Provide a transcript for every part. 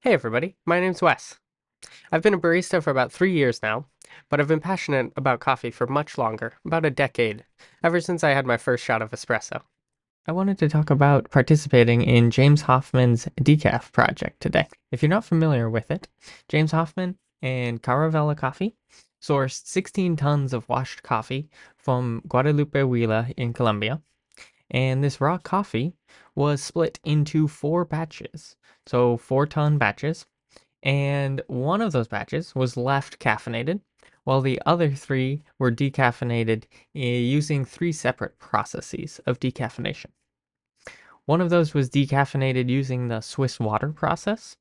Hey everybody, my name's Wes. I've been a barista for about 3 years now, but I've been passionate about coffee for much longer, about a decade, ever since I had my first shot of espresso. I wanted to talk about participating in James Hoffman's Decaf Project today. If you're not familiar with it, James Hoffman and Caravella Coffee sourced 16 tons of washed coffee from Guadalupe Huila in Colombia, and this raw coffee was split into 4 batches, so 4-ton batches, and one of those batches was left caffeinated, while the other 3 were decaffeinated using 3 separate processes of decaffeination. One of those was decaffeinated using the Swiss water process,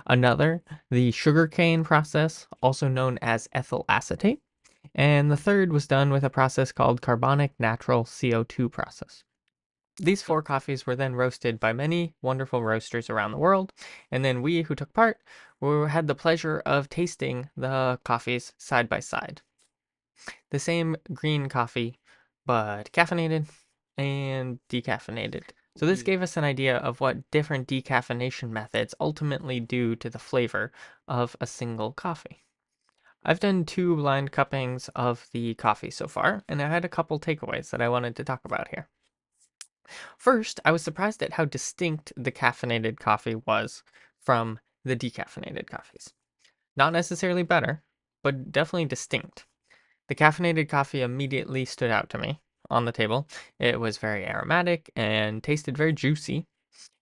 another, the sugarcane process, also known as ethyl acetate, and the third was done with a process called carbonic natural CO2 process. These 4 coffees were then roasted by many wonderful roasters around the world, and then we who took part had the pleasure of tasting the coffees side by side. The same green coffee, but caffeinated and decaffeinated. So this gave us an idea of what different decaffeination methods ultimately do to the flavor of a single coffee. I've done 2 blind cuppings of the coffee so far, and I had a couple takeaways that I wanted to talk about here. First, I was surprised at how distinct the caffeinated coffee was from the decaffeinated coffees. Not necessarily better, but definitely distinct. The caffeinated coffee immediately stood out to me on the table. It was very aromatic and tasted very juicy,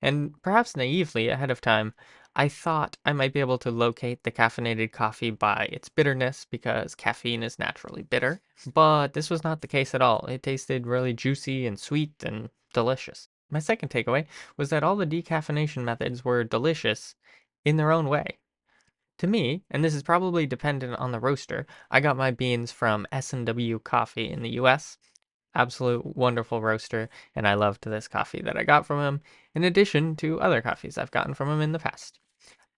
and perhaps naively ahead of time, I thought I might be able to locate the caffeinated coffee by its bitterness because caffeine is naturally bitter, but this was not the case at all. It tasted really juicy and sweet and delicious. My second takeaway was that all the decaffeination methods were delicious in their own way. To me, and this is probably dependent on the roaster, I got my beans from S&W Coffee in the US. Absolute wonderful roaster, and I loved this coffee that I got from him, in addition to other coffees I've gotten from him in the past.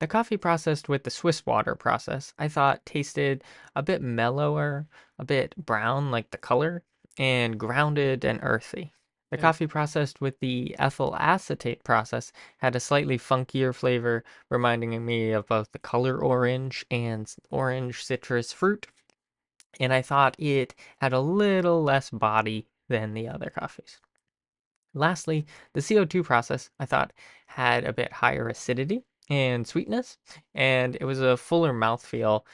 The coffee processed with the Swiss water process, I thought tasted a bit mellower, a bit brown like the color, and grounded and earthy. The coffee processed with the ethyl acetate process had a slightly funkier flavor, reminding me of both the color orange and orange citrus fruit, and I thought it had a little less body than the other coffees. Lastly, the CO2 process I thought had a bit higher acidity and sweetness, and it was a fuller mouthfeel,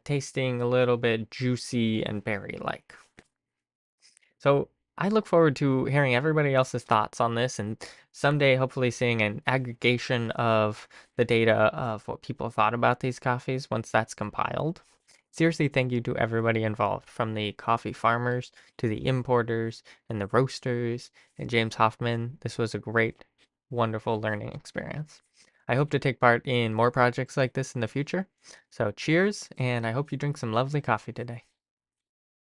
tasting a little bit juicy and berry-like. So I look forward to hearing everybody else's thoughts on this and someday hopefully seeing an aggregation of the data of what people thought about these coffees once that's compiled. Seriously, thank you to everybody involved, from the coffee farmers to the importers and the roasters and James Hoffman. This was a great, wonderful learning experience. I hope to take part in more projects like this in the future. So cheers, and I hope you drink some lovely coffee today.